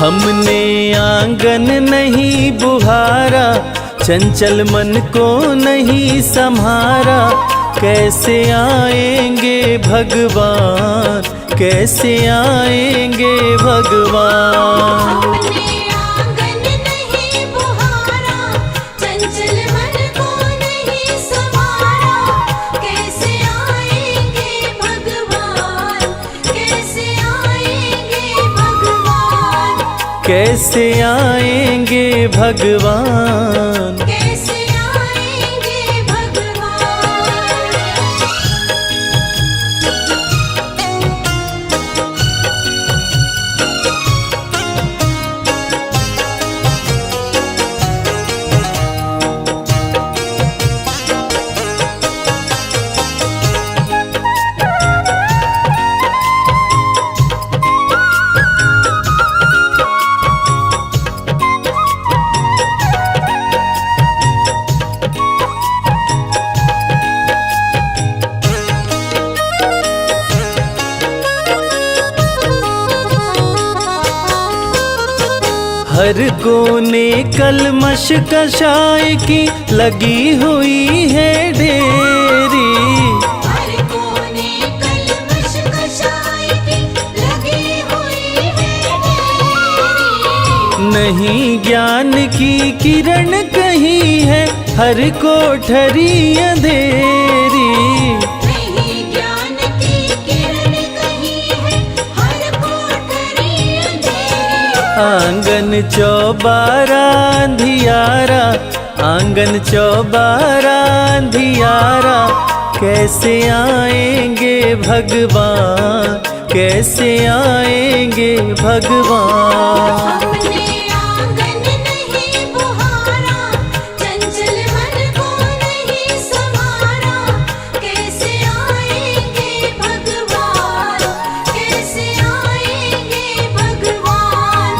हमने आंगन नहीं बुहारा, चंचल मन को नहीं संहारा। कैसे आएंगे भगवान, कैसे आएंगे भगवान। हमने आंगन नहीं बुहारा, चंचल मन को नहीं संवारा। कैसे आएंगे भगवान, कैसे आएंगे भगवान। कैसे आएंगे भगवान। कैसे आएंगे भगवान। हर कोने कलमश कषाय की लगी हुई है ढेरी। हर कोने कलमश कषाय की लगी हुई है ढेरी। नहीं ज्ञान की किरण कहीं है, हर कोठरी अंधेरी। नहीं ज्ञान की किरण कहीं है, हर कोठरी अंधेरी। आंगन चौबारा अंधियारा, आंगन चौबारा अंधियारा। कैसे आएंगे भगवान, कैसे आएंगे भगवान। हमने आंगन नहीं बुहारा, चंचल मन को नहीं संवारा। कैसे आएंगे भगवान, कैसे आएंगे भगवान।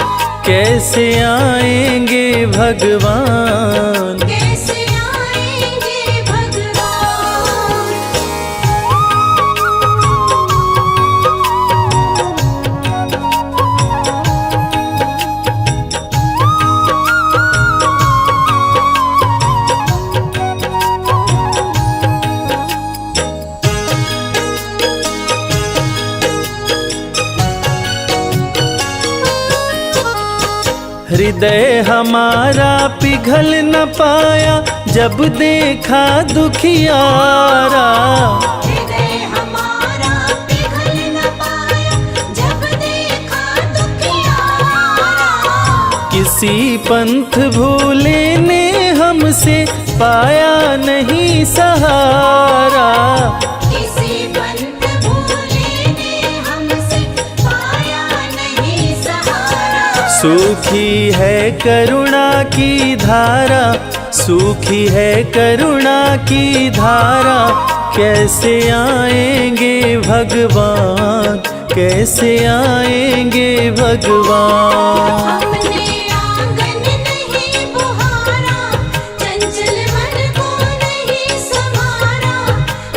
कैसे आएंगे भगवान। कैसे आएंगे भगवान। हृदय हमारा पिघल न पाया, जब देखा दुखियारा। हृदय हमारा पिघल न पाया, जब देखा दुखियारा। किसी पंथ भूले ने हमसे पाया नहीं सहारा। किसी पंथ भूले ने हमसे पाया नहीं सहारा। सूखी है करुणा की धारा, सूखी है करुणा की धारा। कैसे आएंगे भगवान, कैसे आएंगे भगवान। हमने आंगन नहीं बुहारा, चंचल मन को नहीं संवारा।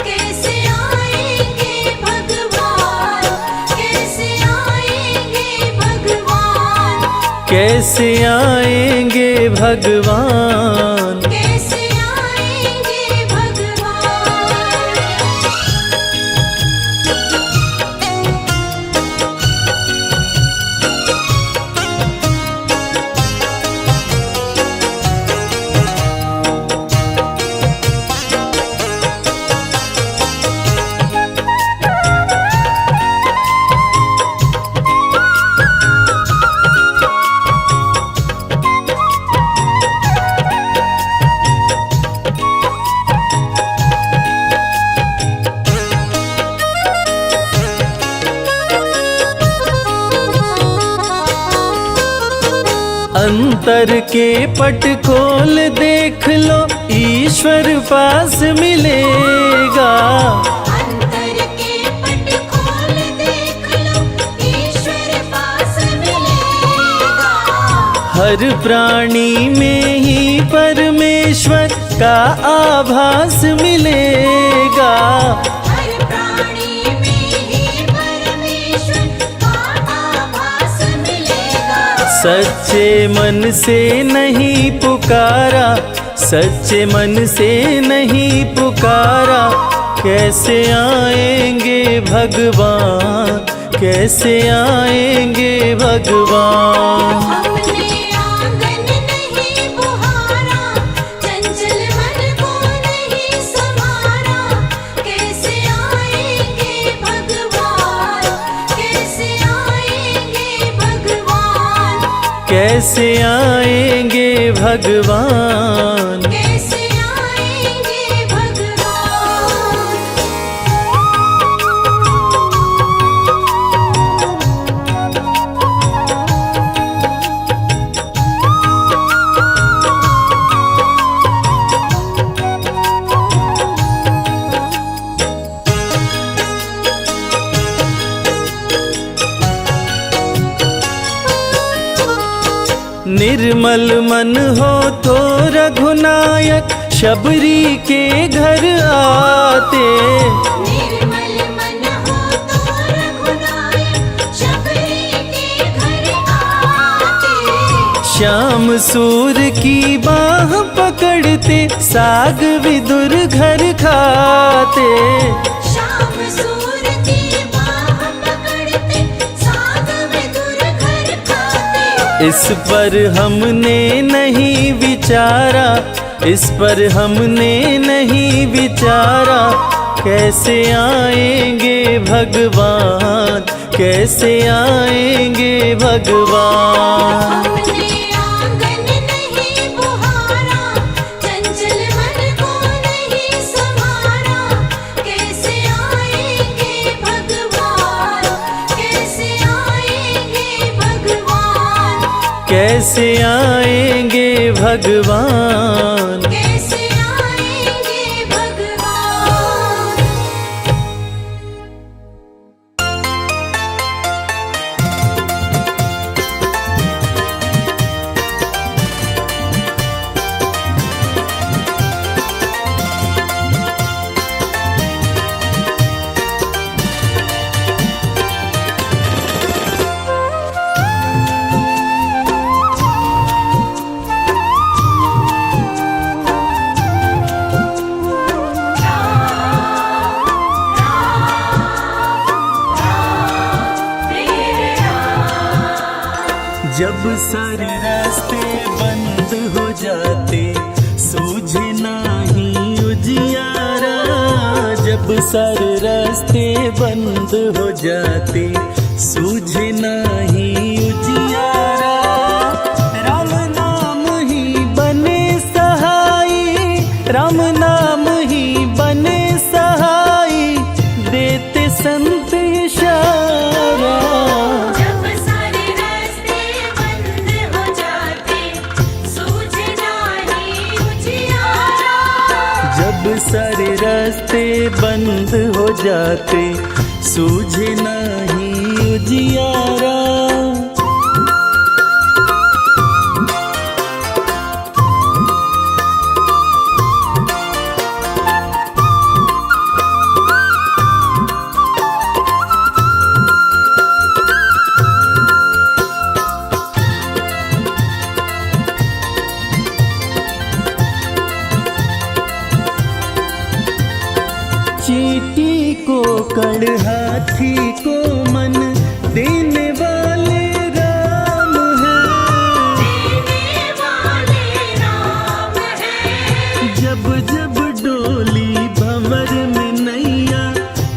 कैसे आएंगे भगवान, कैसे आएंगे भगवान। कैसे आएंगे भगवान। कैसे आएंगे भगवान। अंतर के पट खोल देख लो, ईश्वर पास मिलेगा। अंतर के पट खोल देख लो, ईश्वर पास मिलेगा। हर प्राणी में ही परमेश्वर का आभास मिलेगा। हर प्राणी में ही परमेश्वर का आभास मिलेगा। सच्चे मन से नहीं पुकारा, सच्चे मन से नहीं पुकारा, कैसे आएंगे भगवान, कैसे आएंगे भगवान। हमने आंगन नहीं बुहारा, चंचल मन को नहीं संवारा, कैसे आएंगे भगवान, कैसे आएंगे भगवान, कैसे आएंगे भगवान। कैसे आएंगे भगवान। निर्मल मन हो तो रघुनायक शबरी के घर आते, निर्मल मन हो तो रघुनायक शबरी के घर आते, श्याम सूर की बाह पकड़ते साग विदुर घर खाते। शाम सूर की बाह पकड़ते साग विदुर घर खाते। इस पर हमने नहीं विचारा, इस पर हमने नहीं विचारा, कैसे आएंगे भगवान, कैसे आएंगे भगवान। हमने आंगन नहीं बुहारा, चंचल मन को नहीं संवारा, कैसे आएंगे भगवान, कैसे आएंगे भगवान, कैसे आएंगे भगवान। कैसे आएंगे भगवान। जब सारे रास्ते बंद हो जाते सूझे नहीं उजियारा, जब सारे रास्ते बंद हो जाते सूझे नहीं उजियारा, राम नाम ही बने सहाई, राम नाम ही बने सहाई, देते संत इशारा। जब सारे रास्ते बंद हो जाते सूझे नहीं उजियारा, जब सारे रास्ते बंद हो जाते सूझे नहीं उजियारा। चींटी को कड़ हाथी को मन देने वाले राम हैं, देने वाले राम है। जब जब डोली भंवर में नैया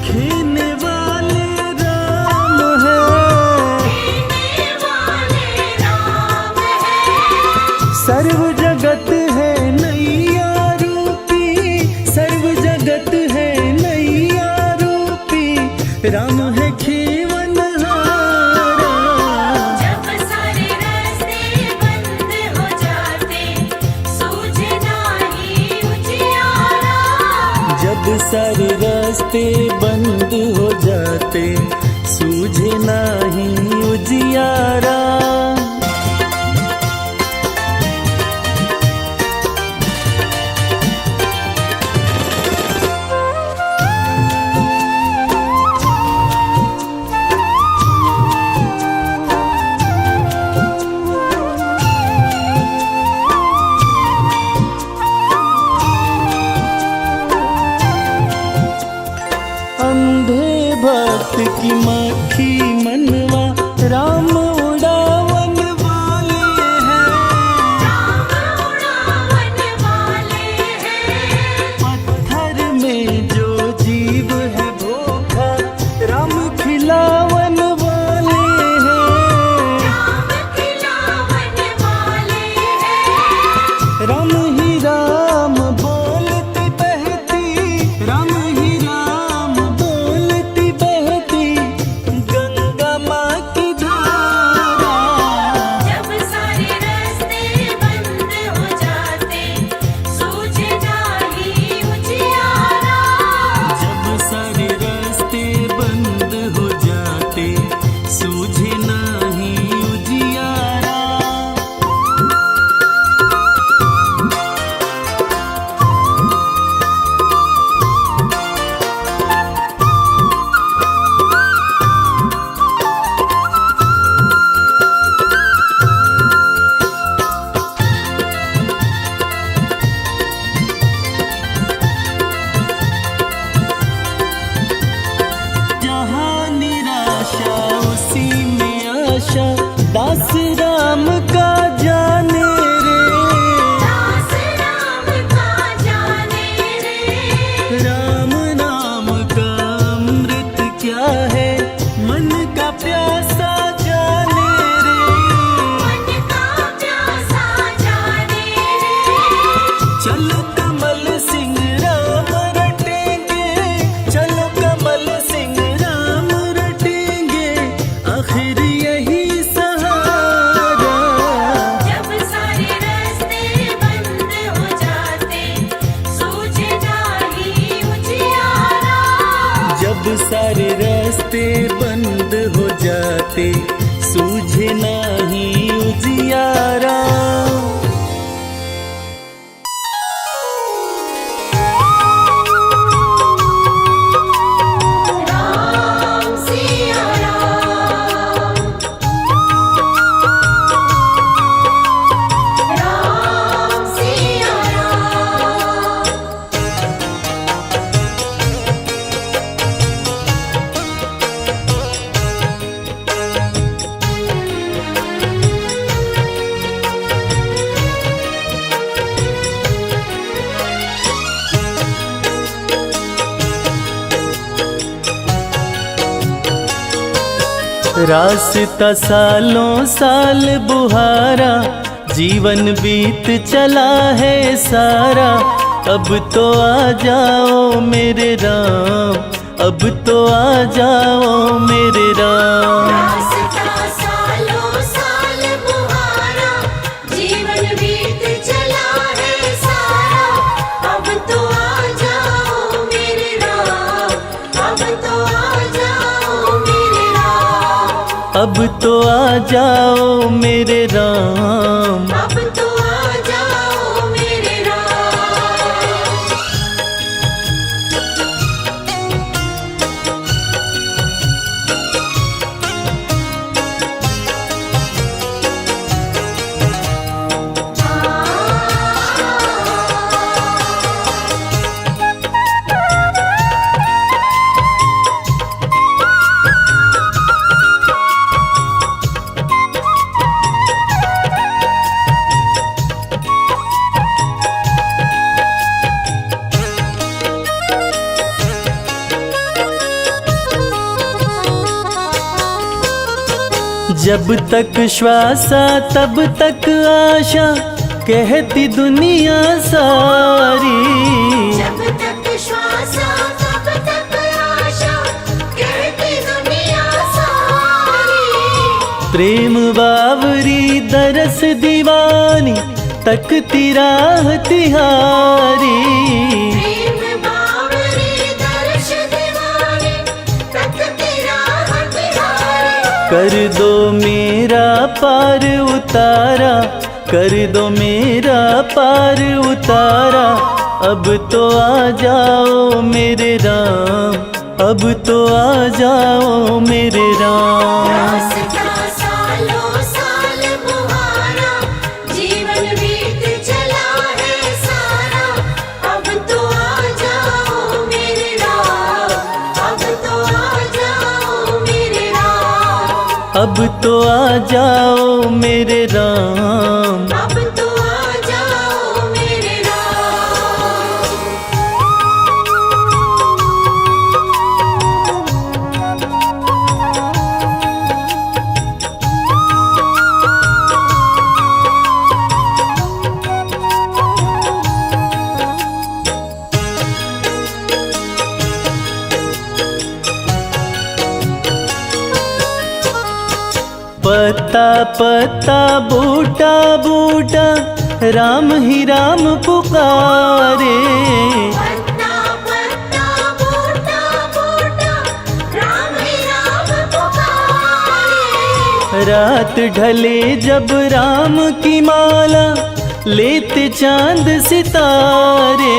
खेने वाले राम हैं, देने वाले राम है। सर्व जगत है नैया रूपी, सर्व जगत है नैया रूपी, राम है खेवनहारा। जब सारे रास्ते बंद हो जाते सूझे नहीं उजियारा, जब सारे रास्ते बंद हो जाते सूझे नहीं उजियारा। भक्त की मक्खी मनवा राम उड़ावन वाले हैं। राम उड़ावन वाले हैं। पत्थर में जो जीव है भूखा राम खिलावन वाले हैं। राम खिलावन वाले हैं। राम ही राम बोलती बहती, राम ही राम बोलती बहती गंगा माँ की धारा। जब सारे रास्ते बंद हो जाते सूझे नाही उजियारा। जब सारे रास्ते बंद हो जाते सूझे नाही उजियारा। जहाँ निराशा उसी में आशा दास राम का जाने रे। दास राम का जाने रे। राम नाम का अमृत क्या है मन का प्यासा जाने रे। मन का प्यासा जाने रे। चलो कमल सिंह राम रटेंगे, चलो कमल सिंह राम रटेंगे आखिर यही सहारा। जब सारे रास्ते बंद हो जाते सूझे नाही उजियारा। जब सारे रास्ते बंद हो जाते सूझे नाही उजियारा। राम सिया राम। राम सिया राम। रास्ता सालों साल बुहारा जीवन बीत चला है सारा। अब तो आ जाओ मेरे राम, अब तो आ जाओ मेरे राम। रास्ता सालों साल बुहारा जीवन बीत चला है सारा। अब तो आ जाओ मेरे राम। अब तो आ जाओ मेरे राम। अब तो आ जाओ मेरे राम। अब तो आ जाओ मेरे राम। जब तक श्वासा तब तक आशा कहती दुनिया सारी। जब तक श्वासा तब तक आशा कहती दुनिया सारी। प्रेम बावरी दरस दीवानी तकती राह तिहारी। प्रेम बावरी दर्श दीवानी तकती राह तिहारी। कर दो मेरा पार उतारा, कर दो मेरा पार उतारा। अब तो आ जाओ मेरे राम, अब तो आ जाओ मेरे राम। रास्ता सालों साल बुहारा जीवन बीत चला है सारा। अब तो आ जाओ मेरे राम। अब तो आ जाओ अब तो आ जाओ मेरे राम। अब तो आ जाओ मेरे राम। पत्ता पत्ता बूटा बूटा राम ही राम पुकारे। पत्ता पत्ता बूटा बूटा राम ही राम पुकारे। रात ढले जब राम की माला लेते चांद सितारे।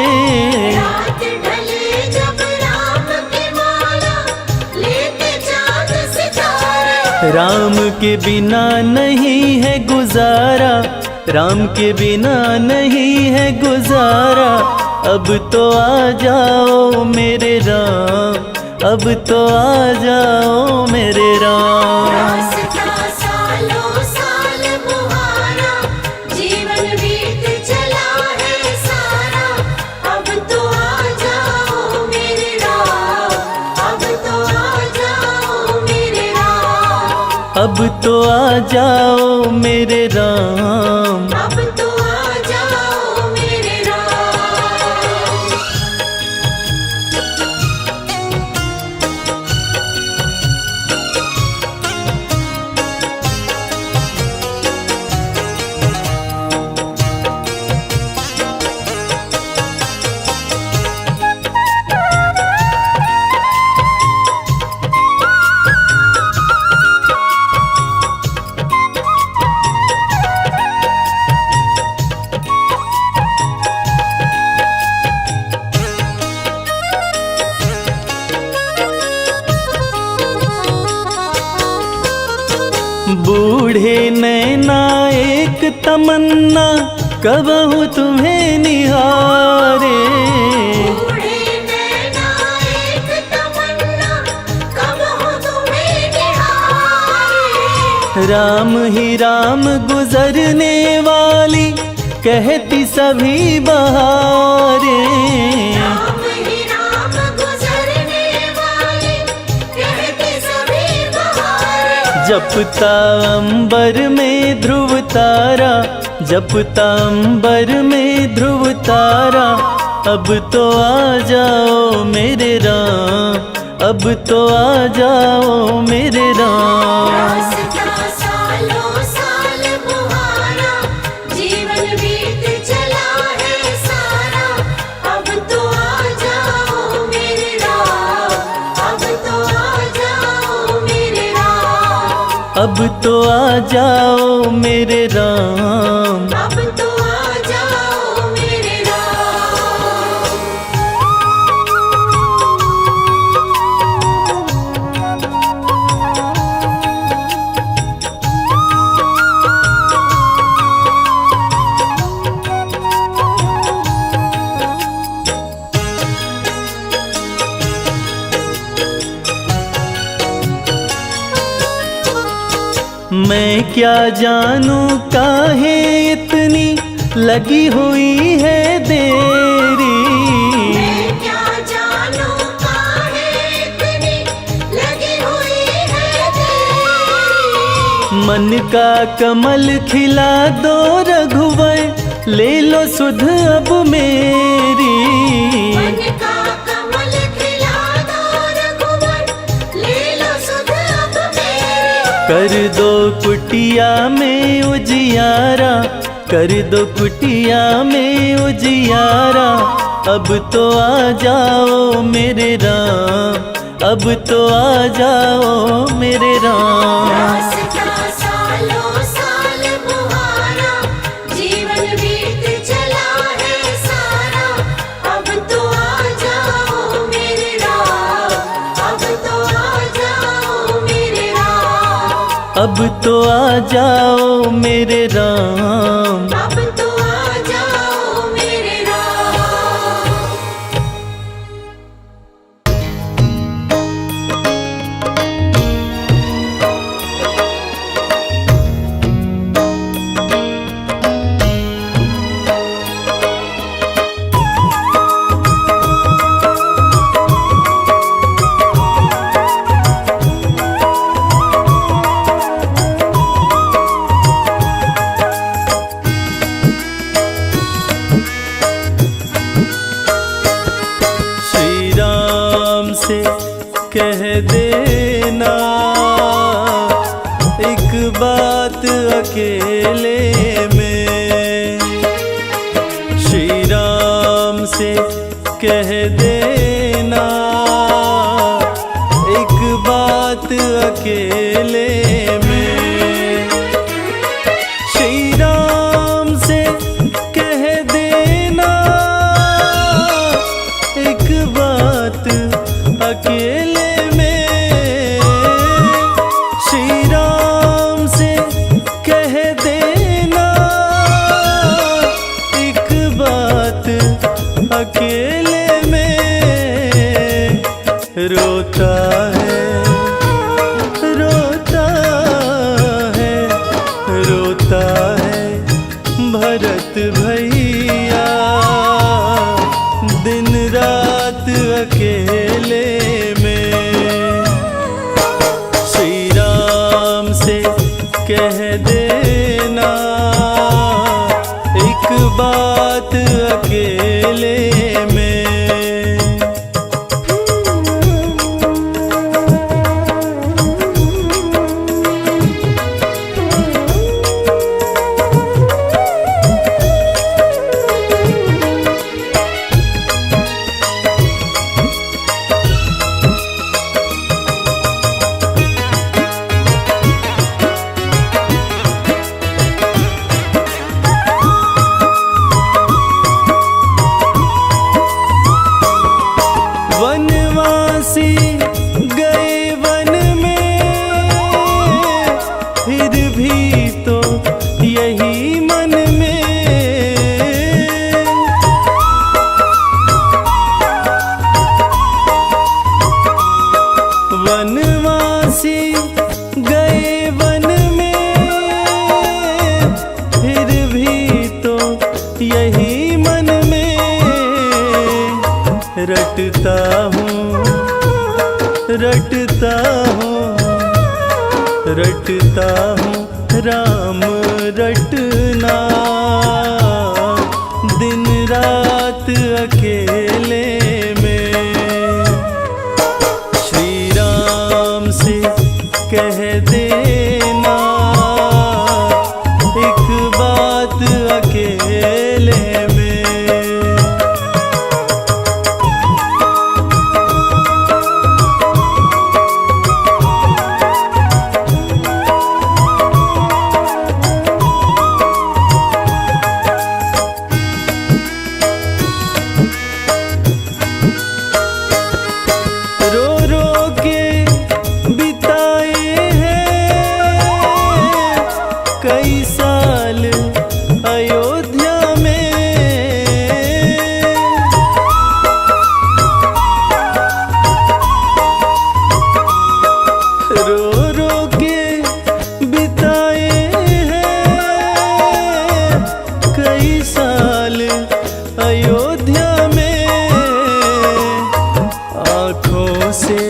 रात ढले जब राम की माला लेते चाँद सितारे। राम के बिना नहीं है गुजारा, राम के बिना नहीं है गुजारा। अब तो आ जाओ मेरे राम, अब तो आ जाओ मेरे राम। रास्ता सालों साल मुहारा, जीवन बीत चला है सारा। अब तो आ जाओ मेरे राम, अब तो आ जाओ मेरे राम। अब तो आ जाओ मेरे राम। अब तो आ जाओ मेरे राम। बूढ़े नैना एक तमन्ना कबहू तुम्हें निहारे। बूढ़े नैना एक तमन्ना, कब हो तुम्हें निहारे। राम ही राम गुजरने वाली कहती सभी बहारे। राम ही राम गुजरने वाली कहती सभी बहारें। जपता अंबर में ध्रुव तारा, जपता अंबर में ध्रुव तारा। अब तो आ जाओ मेरे राम, अब तो आ जाओ मेरे राम। रास्ता सालों साल मुहारा, जीवन बीत चला है सारा। अब तो आ जाओ मेरे राम, अब तो आ जाओ मेरे राम। अब तो आ जाओ मेरे राम। अब तो आ जाओ मेरे राम। मैं क्या जानूं काहे इतनी लगी हुई है देरी। मैं क्या जानूं काहे इतनी लगी हुई है तेरी। मन का कमल खिला दो रघुवर, ले लो सुध अब मेरी। मन का कमल खिला दो रघुवर, ले लो सुध अब मेरी। कर दो कुटिया में उजियारा, कर दो कुटिया में उजियारा। अब तो आ जाओ मेरे राम, अब तो आ जाओ मेरे राम। रास्ता सालों साल मुहारा, जीवन बीत चला है सारा। अब तो आ जाओ मेरे राम, अब तो आ जाओ मेरे राम। अब तो आ जाओ मेरे राम। अब तो आ जाओ मेरे राम। देना एक बात अकेले में, श्री राम से कह देना एक बात अकेले में, श्री राम से कह देना एक बात अकेले में, श्री राम से कह देना एक बात अकेले में। रोता है रोता है रोता है भरत भैया, दिन रात अकेले में, श्री राम से कह देना एक बात अकेले में। वनवासी गए वन में, फिर भी तो यही मन में, वनवासी गए वन में, फिर भी तो यही मन में, रटता हूँ रटता हूँ रटता हूँ राम रटना, दिन रात अकेले में, श्री राम से कह देना एक बात अकेले में। रो रो के बिताए हैं कई साल अयोध्या में, रो रो के बिताए हैं कई साल अयोध्या में, आँखों से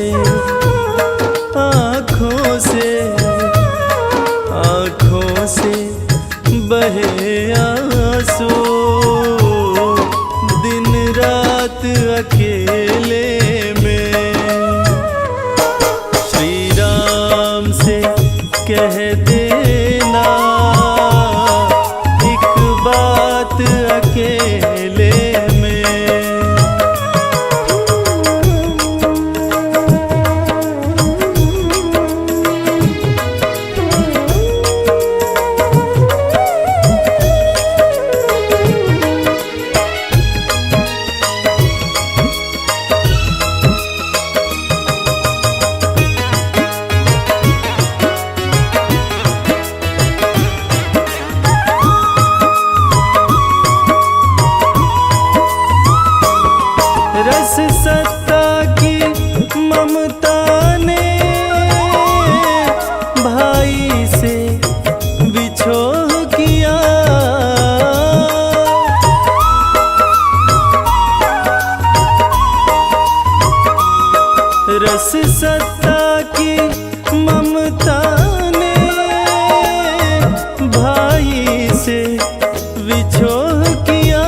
आँखों से आँखों से बहे आंसू, दिन रात अकेले में, श्री राम से कह देना एक बात अकेले में। रस सत्ता की ममता ने भाई से बिछोह किया, रस सत्ता की ममता ने भाई से बिछोह किया,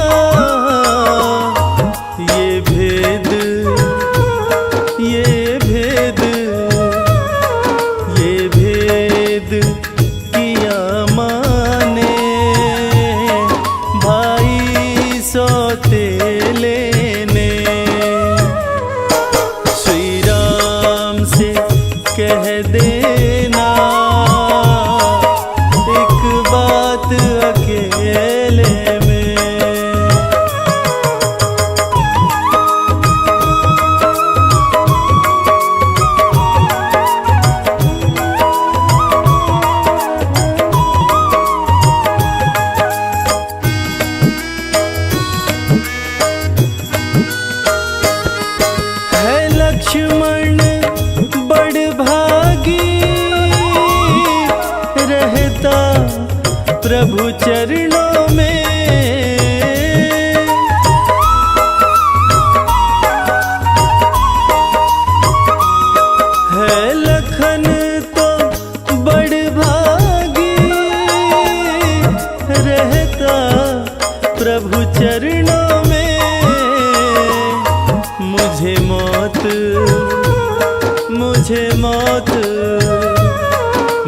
ये भेद लक्ष्मण बड़ भागी रहता प्रभु चरणों में। है लखन तो बड़ भागी रहता प्रभु चरणों में। मुझे मौत मुझे मौत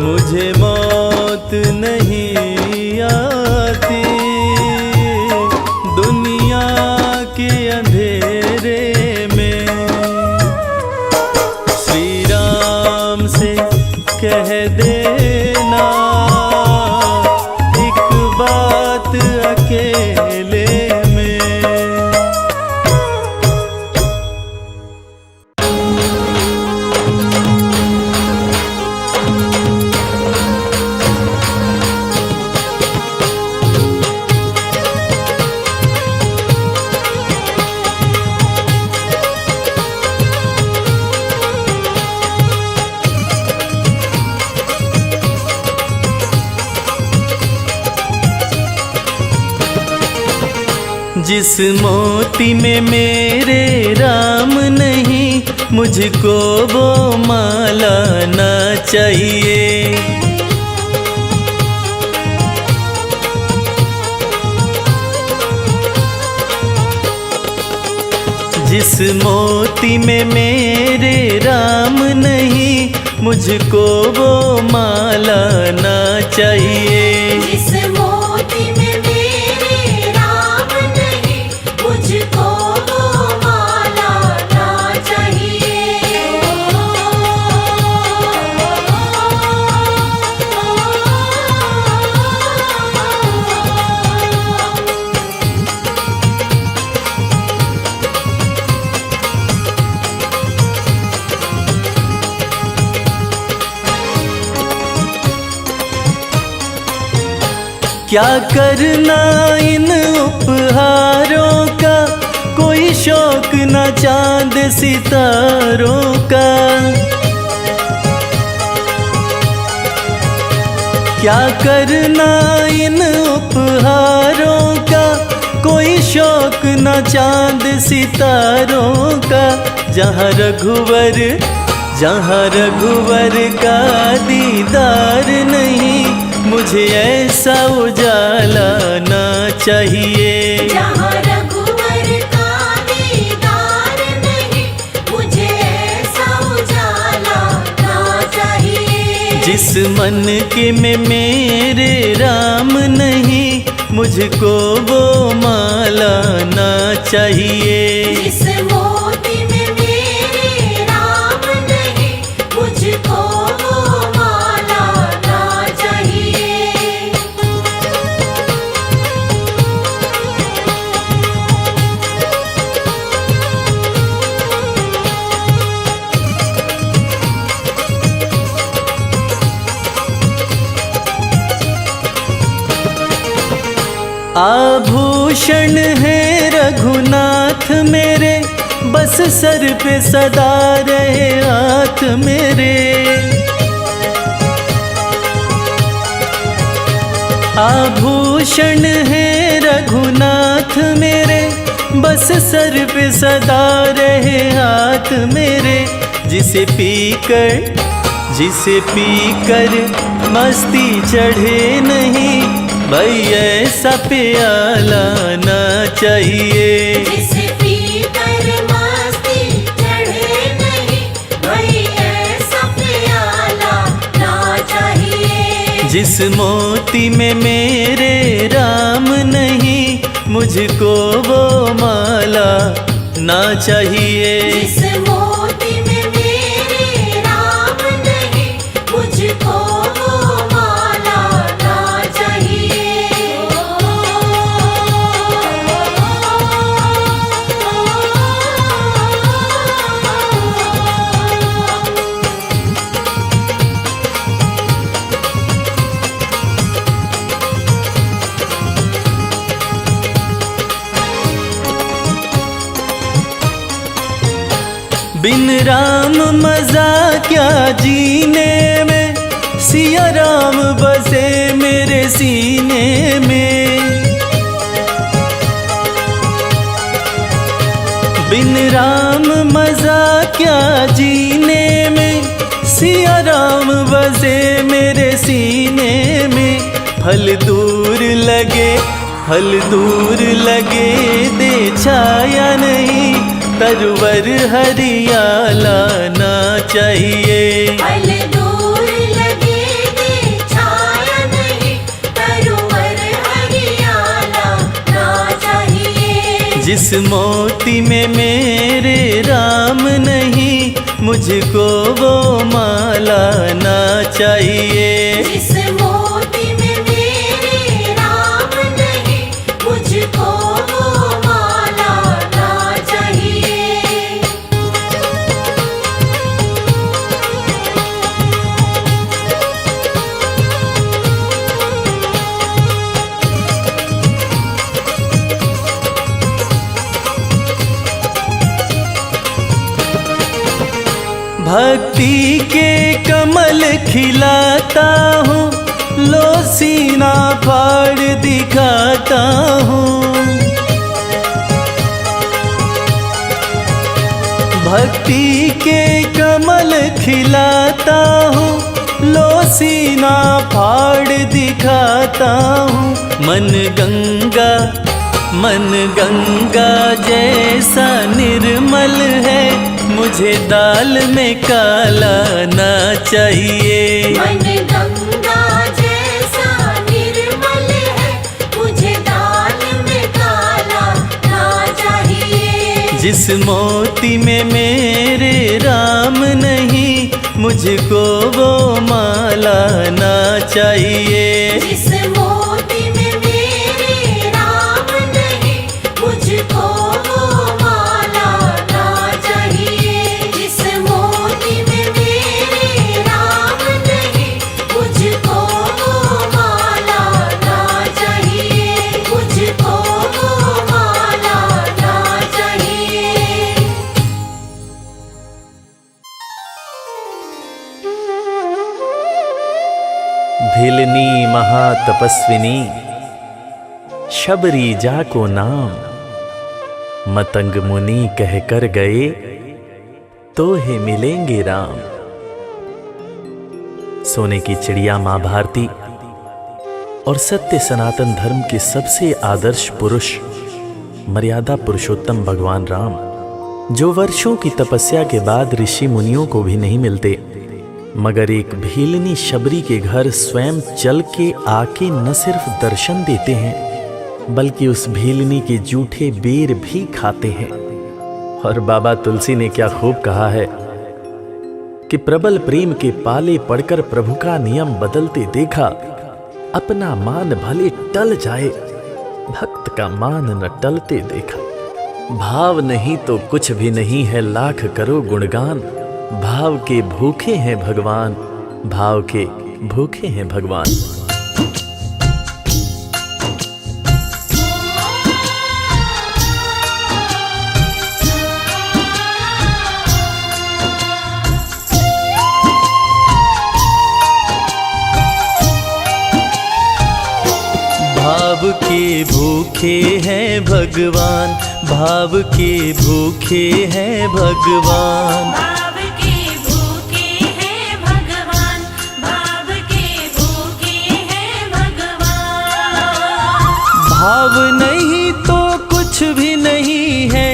मुझे मौत नहीं आती दुनिया के अंधेरे में। श्री राम से कह देना एक बात अकेले में। जिस मोती में मेरे राम नहीं मुझको वो माला ना चाहिए। जिस मोती में मेरे राम नहीं मुझको वो माला ना चाहिए। जिस मोती में मेरे राम नहीं मुझको वो माला ना चाहिए। क्या करना इन उपहारों का कोई शौक न चांद सितारों का। क्या करना इन उपहारों का कोई शौक न चांद सितारों का। जहाँ रघुवर का दीदार नहीं मुझे ऐसा उजाला ना चाहिए। जहाँ रघुवर का दीदार नहीं मुझे ऐसा उजाला ना चाहिए। जिस मन के में मेरे राम नहीं मुझको वो माला ना चाहिए। जिस मोती में मेरे राम नहीं मुझको वो माला ना चाहिए। आभूषण है रघुनाथ मेरे बस सर पे सदा रहे हाथ मेरे। आभूषण है रघुनाथ मेरे बस सर पे सदा रहे हाथ मेरे। जिसे पीकर मस्ती चढ़े नहीं भाई ऐसा प्याला ना चाहिए। जिसे पीकर मस्ती चढ़े नहीं भाई ऐसा प्याला ना चाहिए। जिस मोती में मेरे राम नहीं मुझको वो माला ना चाहिए। जिस मोती में मेरे राम नहीं मुझको वो माला ना चाहिए। बिन राम मजा क्या जीने में, सिया राम बसे मेरे सीने में। बिन राम मजा क्या जीने में, सिया राम बसे मेरे सीने में। फल दूर लगे, फल दूर लगे, दे छाया नहीं, तरवर हरियाला ना चाहिए। फल दूर लगे दे छाया नहीं, तरवर हरियाला ना चाहिए। जिस मोती में मेरे राम नहीं, मुझको वो माला ना चाहिए। जिस मोती में मेरे राम नहीं, मुझको वो माला ना चाहिए। भक्ति के कमल खिलाता हूँ, लो सीना फाड़ दिखाता हूँ। भक्ति के कमल खिलाता हूँ, लो सीना फाड़ दिखाता हूँ। मन गंगा, मन गंगा जैसा निर्मल है, मुझे दाल में काला ना चाहिए। मन गंगा जैसा निर्मल है, मुझे दाल में काला ना चाहिए। जिस मोती में मेरे राम नहीं, मुझको वो माला ना चाहिए। जिस मोती में मेरे राम नहीं, मुझको वो माला ना चाहिए। जिस मोती में मेरे राम नहीं, मुझको वो माला ना चाहिए। मुझको वो माला ना चाहिए। भिलनी महातपस्विनी, शबरी जा को नाम। मतंग मुनि कह कर गए, तो हे मिलेंगे राम। सोने की चिड़िया मां भारती और सत्य सनातन धर्म के सबसे आदर्श पुरुष मर्यादा पुरुषोत्तम भगवान राम, जो वर्षों की तपस्या के बाद ऋषि मुनियों को भी नहीं मिलते, मगर एक भीलनी शबरी के घर स्वयं चल के आके न सिर्फ दर्शन देते हैं, बल्कि उस भीलनी के जूठे बेर भी खाते हैं। और बाबा तुलसी ने क्या खूब कहा है कि प्रबल प्रेम के पाले पड़कर प्रभु का नियम बदलते देखा, अपना मान भले टल जाए, भक्त का मान न टलते देखा। भाव नहीं तो कुछ भी नहीं है, लाख करो गुणगान। भाव के भूखे हैं भगवान, भाव के भूखे हैं भगवान। भाव के भूखे हैं भगवान, भाव के भूखे हैं भगवान। भाव के भूखे हैं भगवान, भाव के भूखे हैं भगवान। भाव नहीं तो कुछ भी नहीं है,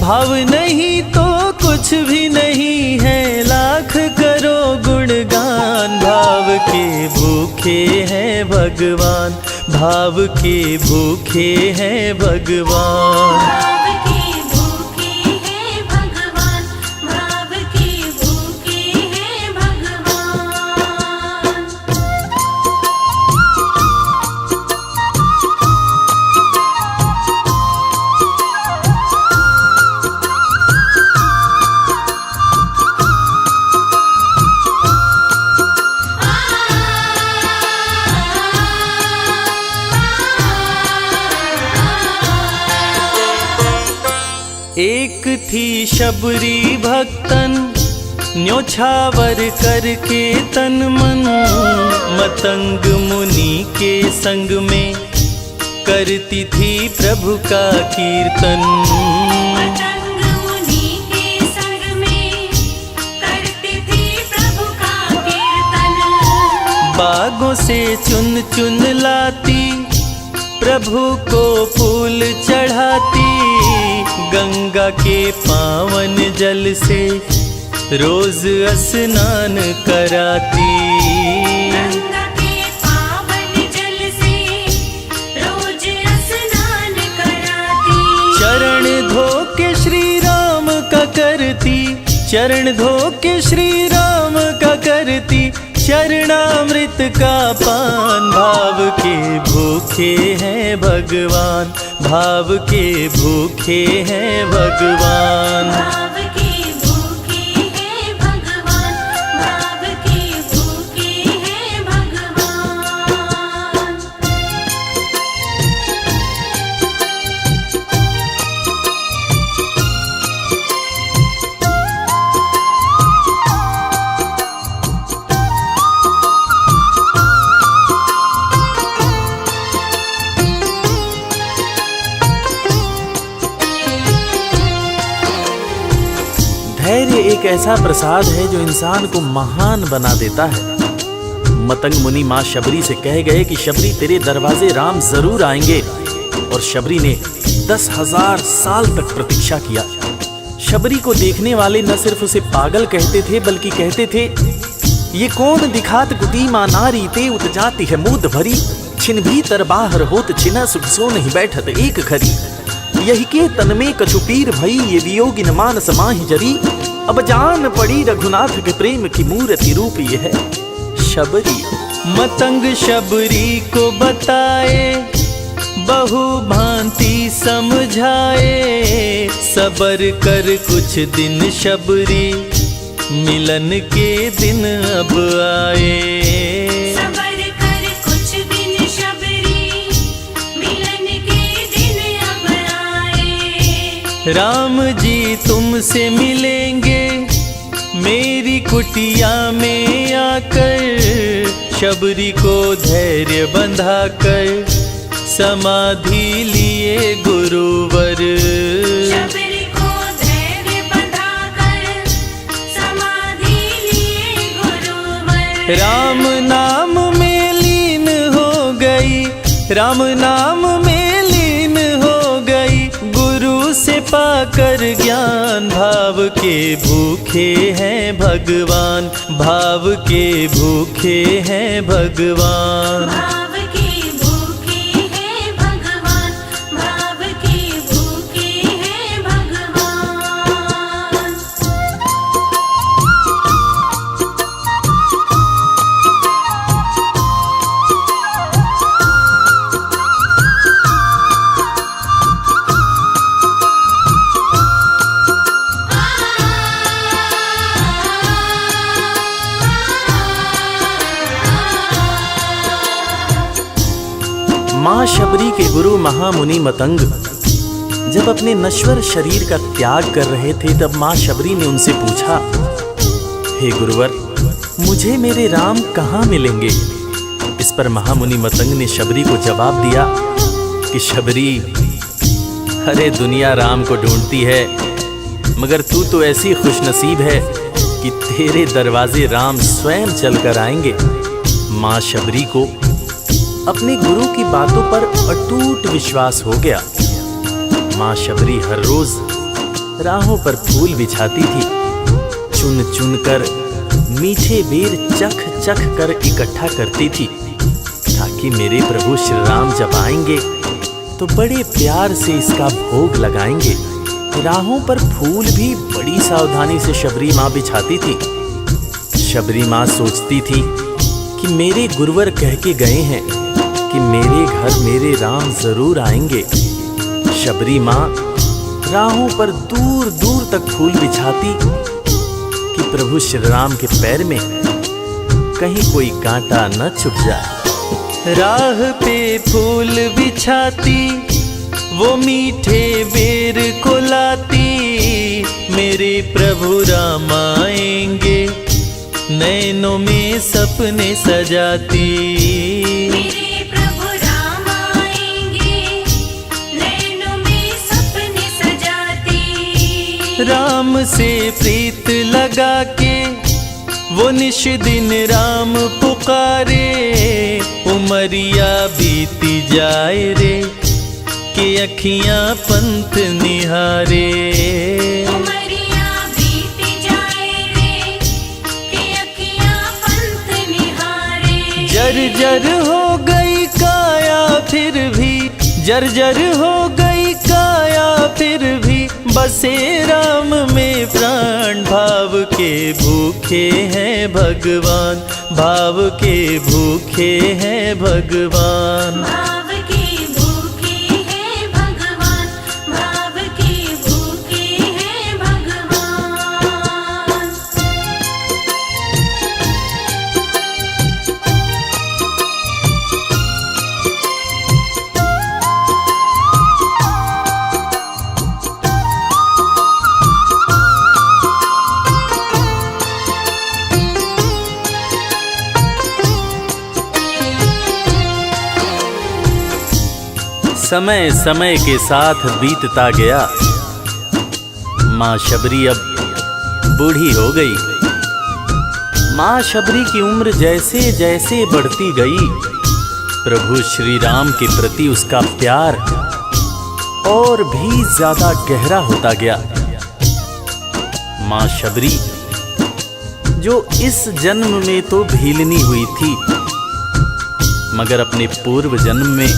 भाव नहीं तो कुछ भी नहीं है, लाख करो गुणगान। भाव के भूखे हैं भगवान, भाव के भूखे हैं भगवान। भाव के भूखे हैं भगवान, भाव के भूखे हैं भगवान। थी शबरी भक्तन, न्योछावर करके तन मन, मतंग मुनि के संग में करती थी प्रभु का कीर्तन। मतंग मुनि के संग में करती थी प्रभु का कीर्तन। बागों से चुन चुन लाती, प्रभु को फूल चढ़ाती, गंगा के पावन जल से रोज स्नान कराती। गंगा के पावन जल से रोज स्नान कराती। चरण धो के श्री राम का करती, चरण धो के श्री राम का करती, चरणामृत का पान। भाव के भूखे हैं भगवान, भाव के भूखे हैं भगवान। भाव के भूखे हैं भगवान, भाव के भूखे हैं भगवान। धैर्य एक ऐसा प्रसाद है जो इंसान को महान बना देता है। मतंग मुनि माँ शबरी से कह गए कि शबरी तेरे दरवाजे राम जरूर आएंगे, और शबरी ने 10,000 साल तक प्रतीक्षा किया। शबरी को देखने वाले न सिर्फ उसे पागल कहते थे बल्कि कहते थे, ये कौन दिखात कुटी माँ नारी ते उतजाती है मूद भरी, छिन भीतर बाहर होत छिना सुख सो नहीं बैठत एक घरी, यही के तन में कछुपीर भई ये वियोगिन मानस माहि जरी, अब जान पड़ी रघुनाथ के प्रेम की मूर्ति रूप ये है शबरी। मतंग शबरी को बताए, बहु भांति समझाए, सबर कर कुछ दिन शबरी, मिलन के दिन अब आए। सबर कर कुछ दिन शबरी, मिलन के दिन अब आए। राम जी तुमसे मिलेंगे मेरी कुटिया में आकर, शबरी को धैर्य बंधाकर समाधि लिए गुरुवर। शबरी को धैर्य बंधाकर समाधि लिए गुरुवर। राम नाम में लीन हो गई, राम नाम में लीन हो गई, गुरु से पाकर ज्ञान। भाव के भूखे हैं भगवान, भाव के भूखे हैं भगवान। भाव के भूखे हैं भगवान, भाव के भूखे हैं भगवान। माँ शबरी के गुरु महामुनि मतंग जब अपने नश्वर शरीर का त्याग कर रहे थे, तब माँ शबरी ने उनसे पूछा, हे गुरुवर, मुझे मेरे राम कहाँ मिलेंगे? इस पर महामुनि मतंग ने शबरी को जवाब दिया कि शबरी, अरे दुनिया राम को ढूंढती है, मगर तू तो ऐसी खुशनसीब है कि तेरे दरवाजे राम स्वयं चलकर आएंगे। माँ शबरी को अपने गुरु की बातों पर अटूट विश्वास हो गया। माँ शबरी हर रोज राहों पर फूल बिछाती थी, चुन चुन कर मीठे बेर चख चख कर इकट्ठा करती थी, ताकि मेरे प्रभु श्री राम जब आएंगे तो बड़े प्यार से इसका भोग लगाएंगे। राहों पर फूल भी बड़ी सावधानी से शबरी माँ बिछाती थी। शबरी माँ सोचती थी कि मेरे गुरुवर कह के गए हैं कि मेरे घर मेरे राम जरूर आएंगे। शबरी माँ राहों पर दूर दूर तक फूल बिछाती कि प्रभु श्री राम के पैर में कहीं कोई कांटा न चुभ जाए। राह पे फूल बिछाती, वो मीठे बेर को लाती, मेरे प्रभु राम आएंगे, नैनों में सपने सजाती। मेरे प्रभु राम आएंगे, नैनों में सपने सजाती। राम से प्रीत लगा के वो निश दिन राम पुकारे, उमरिया बीती जाए रे कि अखियां पंथ निहारे। उमरिया बीती जाए रे कि अखियां पंथ निहारे। जर्जर हो गई काया फिर भी, जर्जर हो गई काया फिर भी, बसे राम में प्राण। भाव के भूखे हैं भगवान, भाव के भूखे हैं भगवान। भाव के भूखे हैं भगवान, भाव के भूखे हैं भगवान। समय समय के साथ बीतता गया। माँ शबरी अब बूढ़ी हो गई। माँ शबरी की उम्र जैसे जैसे बढ़ती गई, प्रभु श्री राम के प्रति उसका प्यार और भी ज्यादा गहरा होता गया। माँ शबरी जो इस जन्म में तो भीलनी हुई थी, मगर अपने पूर्व जन्म में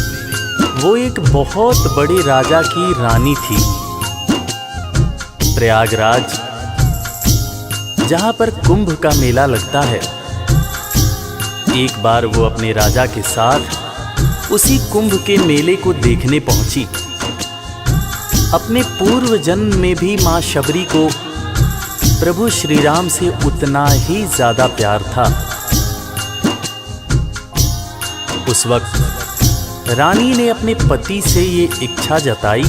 वो एक बहुत बड़े राजा की रानी थी। प्रयागराज, जहां पर कुंभ का मेला लगता है, एक बार वो अपने राजा के साथ उसी कुंभ के मेले को देखने पहुंची। अपने पूर्व जन्म में भी मां शबरी को प्रभु श्री राम से उतना ही ज्यादा प्यार था। उस वक्त रानी ने अपने पति से ये इच्छा जताई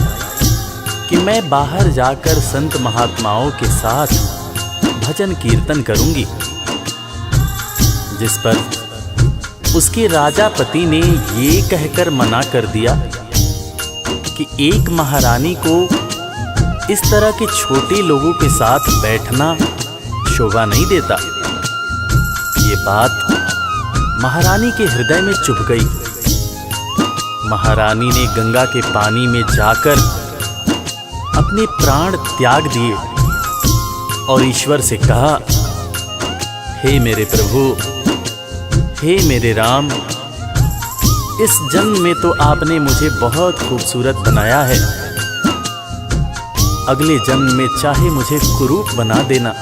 कि मैं बाहर जाकर संत महात्माओं के साथ भजन कीर्तन करूंगी, जिस पर उसके राजा पति ने ये कहकर मना कर दिया कि एक महारानी को इस तरह के छोटे लोगों के साथ बैठना शोभा नहीं देता। ये बात महारानी के हृदय में चुभ गई। महारानी ने गंगा के पानी में जाकर अपने प्राण त्याग दिए और ईश्वर से कहा, हे मेरे प्रभु, हे मेरे राम, इस जन्म में तो आपने मुझे बहुत खूबसूरत बनाया है, अगले जन्म में चाहे मुझे कुरूप बना देना।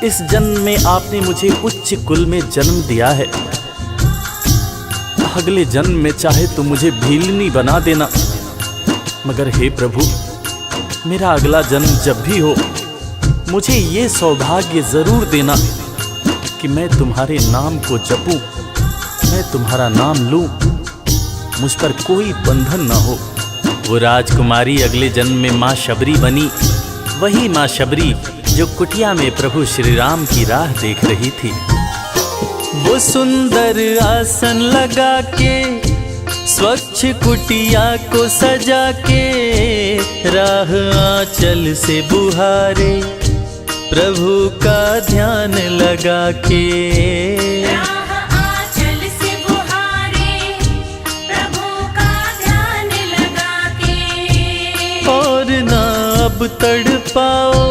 इस जन्म में आपने मुझे उच्च कुल में जन्म दिया है, अगले जन्म में चाहे तो मुझे भीलनी बना देना, मगर हे प्रभु, मेरा अगला जन्म जब भी हो, मुझे ये सौभाग्य जरूर देना कि मैं तुम्हारे नाम को जपूं, मैं तुम्हारा नाम लूं, मुझ पर कोई बंधन न हो। वो राजकुमारी अगले जन्म में माँ शबरी बनी, वही माँ शबरी जो कुटिया में प्रभु श्री राम की राह देख रही थी। वो सुंदर आसन लगा के, स्वच्छ कुटिया को सजा के, राह आंचल से बुहारे, प्रभु का ध्यान लगा के। राह आंचल से बुहारे, प्रभु का ध्यान लगा के। और ना अब तड़पाओ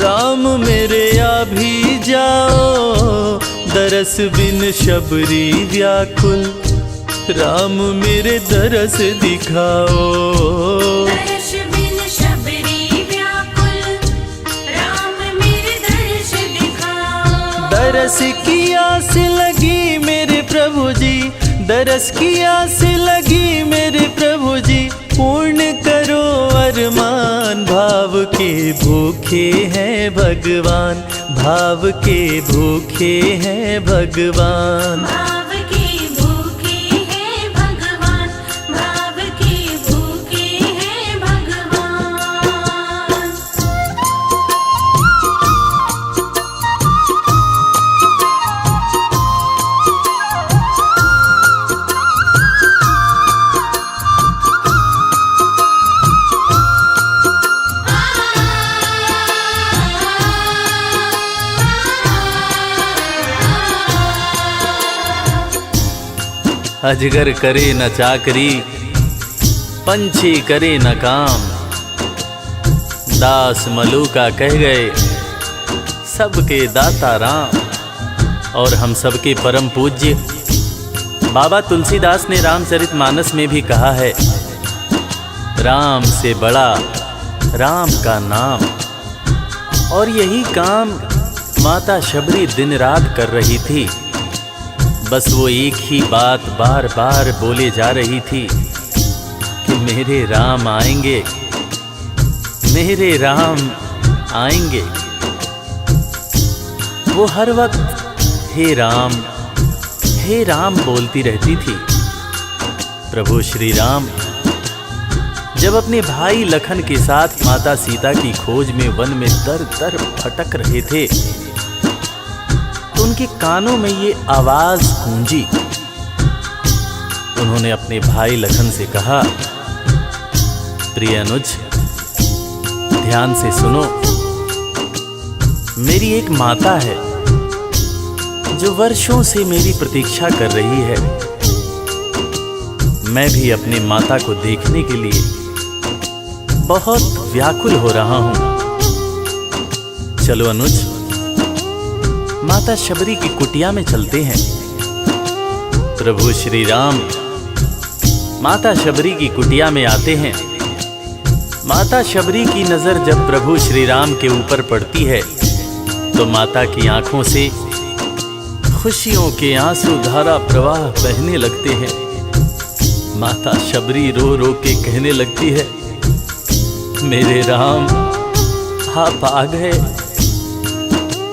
राम मेरे, आ भी जाओ, दरस बिन शबरी व्याकुल, राम मेरे दरस दिखाओ। दरस बिन शबरी व्याकुल, राम मेरे दरस दिखाओ। दरस की आस लगी मेरे प्रभु जी, दरस की आस लगी मेरे प्रभु जी, पूर्ण करो अरमान। भाव के भूखे हैं भगवान, भाव के भूखे हैं भगवान। भाव के भूखे हैं भगवान, भाव के भूखे हैं भगवान। अजगर करे न चाकरी, पंछी करे न काम। दास मलूका कह गए सबके दाता राम। और हम सबके परम पूज्य बाबा तुलसीदास ने रामचरितमानस में भी कहा है, राम से बड़ा राम का नाम। और यही काम माता शबरी दिन रात कर रही थी। बस वो एक ही बात बार बार बोले जा रही थी कि मेरे राम आएंगे, मेरे राम आएंगे। वो हर वक्त हे राम बोलती रहती थी। प्रभु श्री राम जब अपने भाई लखन के साथ माता सीता की खोज में वन में दर दर भटक रहे थे तो उनके कानों में ये आवाज गूंजी। उन्होंने अपने भाई लखन से कहा, प्रिय अनुज ध्यान से सुनो, मेरी एक माता है जो वर्षों से मेरी प्रतीक्षा कर रही है। मैं भी अपनी माता को देखने के लिए बहुत व्याकुल हो रहा हूं। चलो अनुज, माता शबरी की कुटिया में चलते हैं। प्रभु श्री राम माता शबरी की कुटिया में आते हैं। माता शबरी की नजर जब प्रभु श्री राम के ऊपर पड़ती है तो माता की आंखों से खुशियों के आंसू धारा प्रवाह बहने लगते हैं। माता शबरी रो रो के कहने लगती है, मेरे राम आप आ गए,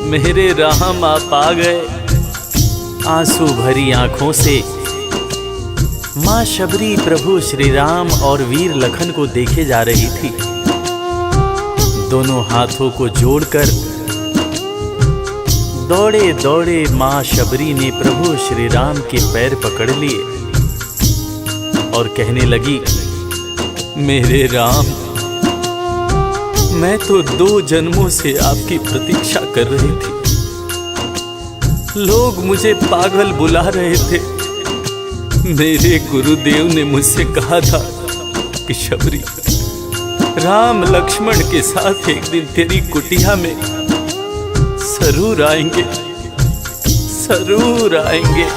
मेरे राम आप आ गए। आंसू भरी आंखों से मां शबरी प्रभु श्री राम और वीर लखन को देखे जा रही थी। दोनों हाथों को जोड़कर दौड़े दौड़े मां शबरी ने प्रभु श्री राम के पैर पकड़ लिए और कहने लगी, मेरे राम मैं तो 2 जन्मों से आपकी प्रतीक्षा कर रही थी। लोग मुझे पागल बुला रहे थे। मेरे गुरुदेव ने मुझसे कहा था कि शबरी राम लक्ष्मण के साथ एक दिन तेरी कुटिया में जरूर आएंगे, जरूर आएंगे।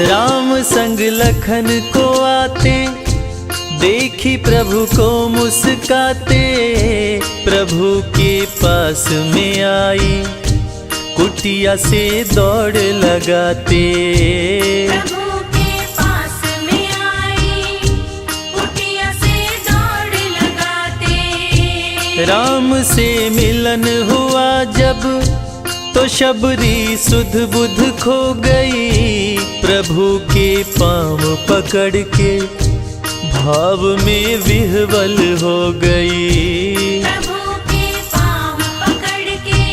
राम संग लखन को आते देखी प्रभु को मुस्काते, प्रभु के पास में आई कुटिया से दौड़ लगाते। प्रभु के पास में आई कुटिया से दौड़ लगाते। राम से मिलन हुआ जब तो शबरी सुध बुध खो गई, प्रभु के पांव पकड़ के भाव में विह्वल हो गई। प्रभु के पांव पकड़ के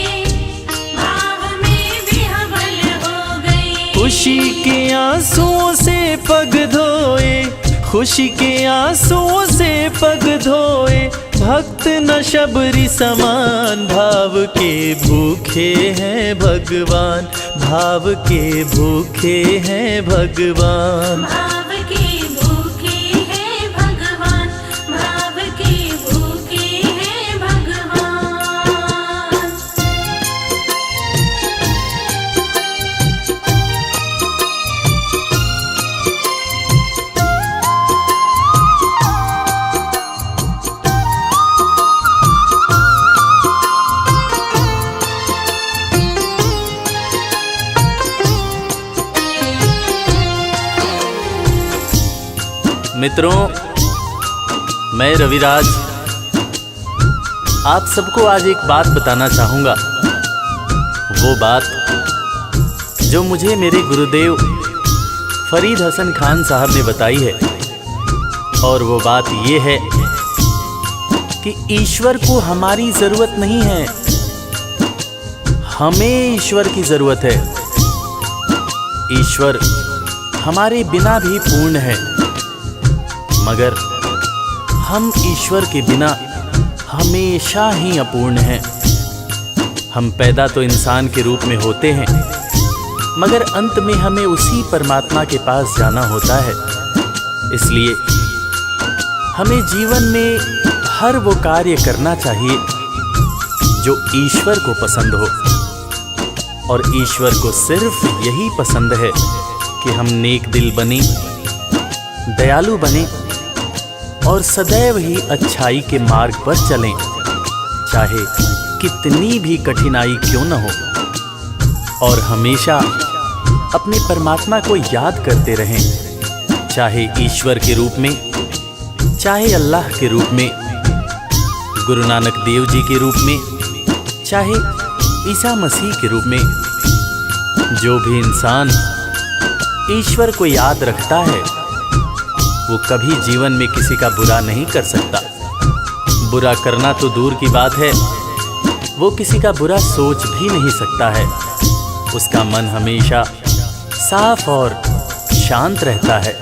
भाव में विह्वल हो गई। खुशी के आंसुओं से पग धोए, खुशी के आंसुओं से पग धोए, भक्त न शबरी समान। भाव के भूखे हैं भगवान, भाव के भूखे हैं भगवान। भाव के भूखे हैं भगवान, भाव के भूखे हैं भगवान। मित्रों, मैं रविराज आप सबको आज एक बात बताना चाहूँगा। वो बात जो मुझे मेरे गुरुदेव फरीद हसन खान साहब ने बताई है। और वो बात ये है कि ईश्वर को हमारी ज़रूरत नहीं है, हमें ईश्वर की ज़रूरत है। ईश्वर हमारे बिना भी पूर्ण है, मगर हम ईश्वर के बिना हमेशा ही अपूर्ण हैं। हम पैदा तो इंसान के रूप में होते हैं, मगर अंत में हमें उसी परमात्मा के पास जाना होता है। इसलिए हमें जीवन में हर वो कार्य करना चाहिए जो ईश्वर को पसंद हो, और ईश्वर को सिर्फ यही पसंद है कि हम नेक दिल बने, दयालु बने और सदैव ही अच्छाई के मार्ग पर चलें, चाहे कितनी भी कठिनाई क्यों न हो, और हमेशा अपने परमात्मा को याद करते रहें, चाहे ईश्वर के रूप में, चाहे अल्लाह के रूप में, गुरु नानक देव जी के रूप में, चाहे ईसा मसीह के रूप में। जो भी इंसान ईश्वर को याद रखता है वो कभी जीवन में किसी का बुरा नहीं कर सकता। बुरा करना तो दूर की बात है, वो किसी का बुरा सोच भी नहीं सकता है। उसका मन हमेशा साफ और शांत रहता है।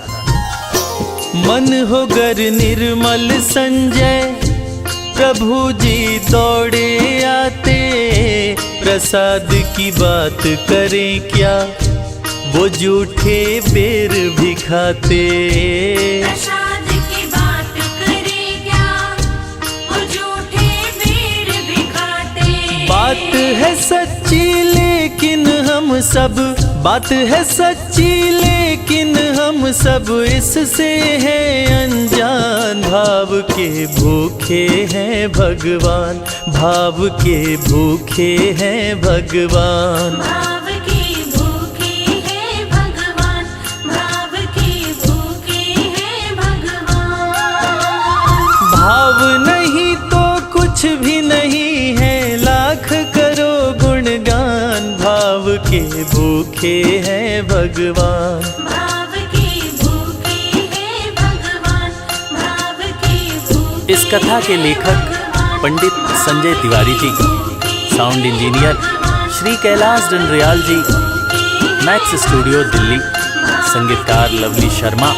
मन हो गर निर्मल संजय, प्रभु जी दौड़े आते, प्रसाद की बात करें क्या, वो जूठे बेर भी खाते। प्रसाद की बात करें क्या, वो झूठे बेर भी खाते। बात है सच्ची लेकिन हम सब, बात है सच्ची लेकिन हम सब इससे हैं अनजान। भाव के भूखे हैं भगवान, भाव के भूखे हैं भगवान। भाव के भूखे हैं भगवान, भाव के भूखे हैं भगवान। भाव नहीं तो कुछ भी नहीं है, लाख करो गुणगान। भाव के भूखे हैं भगवान, भाव के भूखे हैं भगवान, भाव के भूखे। इस कथा के लेखक पंडित संजय तिवारी जी, साउंड इंजीनियर श्री कैलाश डंडरियाल जी, मैक्स स्टूडियो दिल्ली, संगीतकार लवली शर्मा।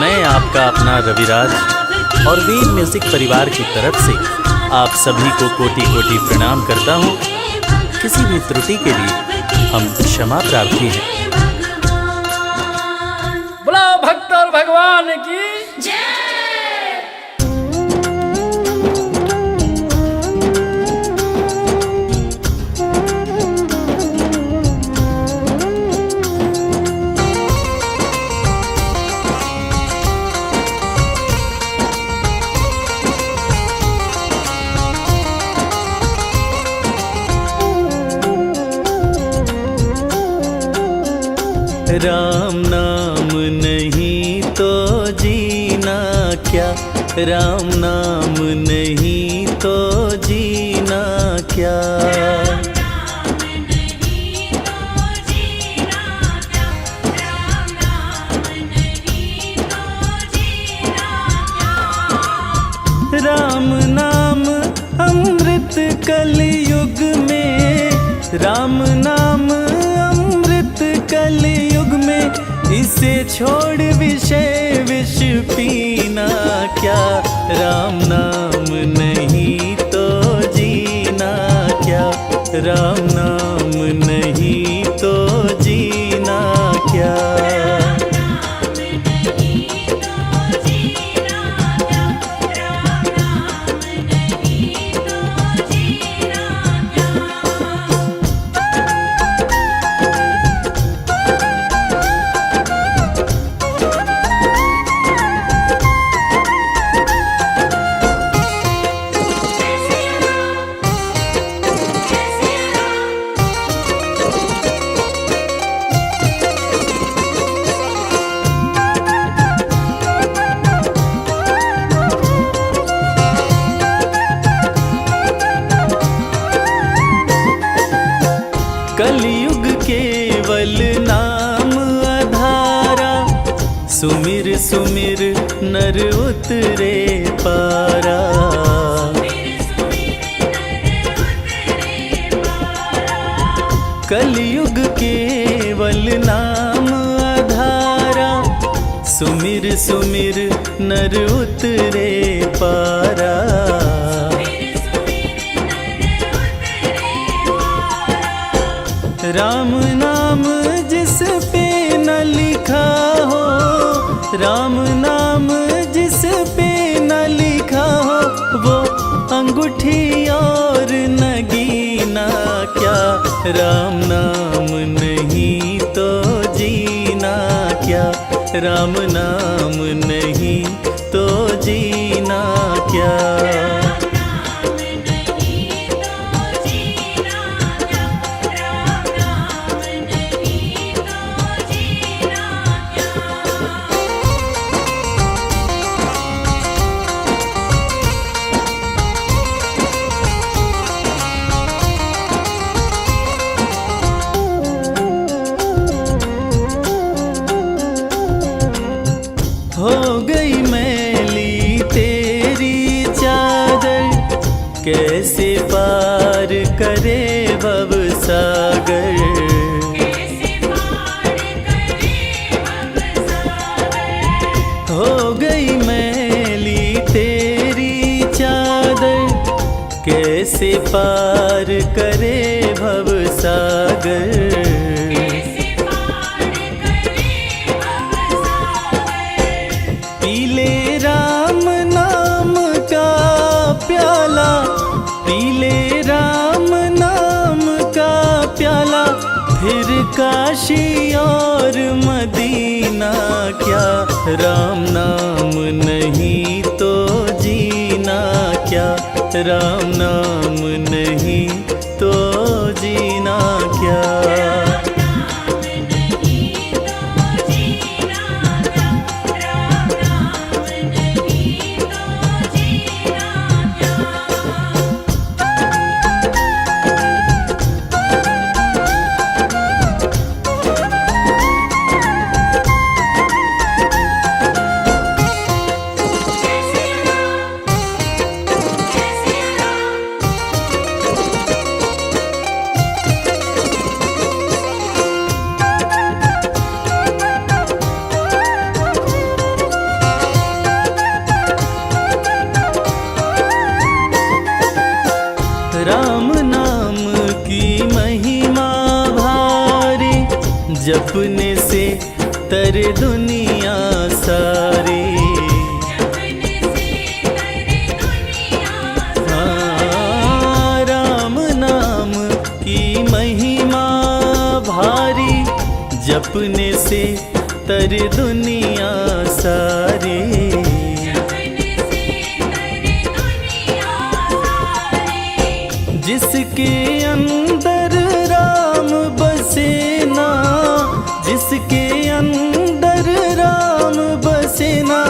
मैं आपका अपना रविराज और वीर म्यूजिक परिवार की तरफ से आप सभी को कोटि कोटि प्रणाम करता हूँ। किसी भी त्रुटि के लिए हम क्षमा प्रार्थी हैं। बोला भक्त और भगवान की जय। राम नाम नहीं तो जीना क्या, राम नाम नहीं तो जीना क्या। राम नाम अमृत कलयुग में, राम नाम अमृत कलयुग में, इसे छोड़ विषय विष पीना क्या। राम नाम नहीं तो जीना क्या, राम नाम नहीं तो जीना क्या। कलयुग केवल नाम आधारा, सुमिर सुमिर नर उतरे पारा। कलयुग केवल नाम आधारा, सुमिर सुमिर नर उतरे पारा। राम नाम जिस पे न लिखा हो, राम नाम जिस पे न लिखा हो, वो अंगूठी और नगीना क्या। राम नाम नहीं तो जीना क्या, राम नाम नहीं तो जीना क्या। हो गई मैली तेरी चादर, कैसे पार करे भव सागर। हो गई मैली तेरी चादर, कैसे पार करे भव सागर। पीले राम नाम का प्याला, पीले राम नाम का प्याला, फिर काशी और मदीना क्या। राम नाम नहीं तो जीना क्या, राम नाम नहीं तो जीना क्या। राम नाम की महिमा भारी, जपने से तर दुनिया सारी। हाँ, राम नाम की महिमा भारी, जपने से तर दुनिया सारी। जिसके अंदर राम बसे ना, जिसके अंदर राम बसे ना,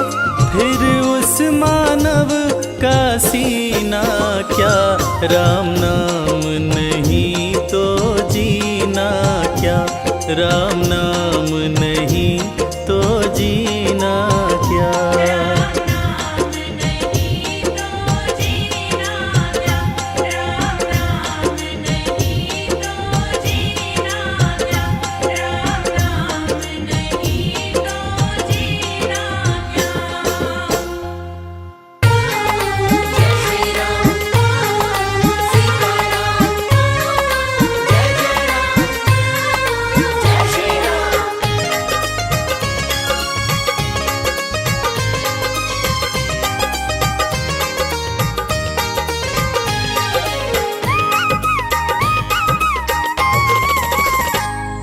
फिर उस मानव का सीना क्या। राम नाम नहीं तो जीना क्या, राम नाम नहीं तो जीना क्या।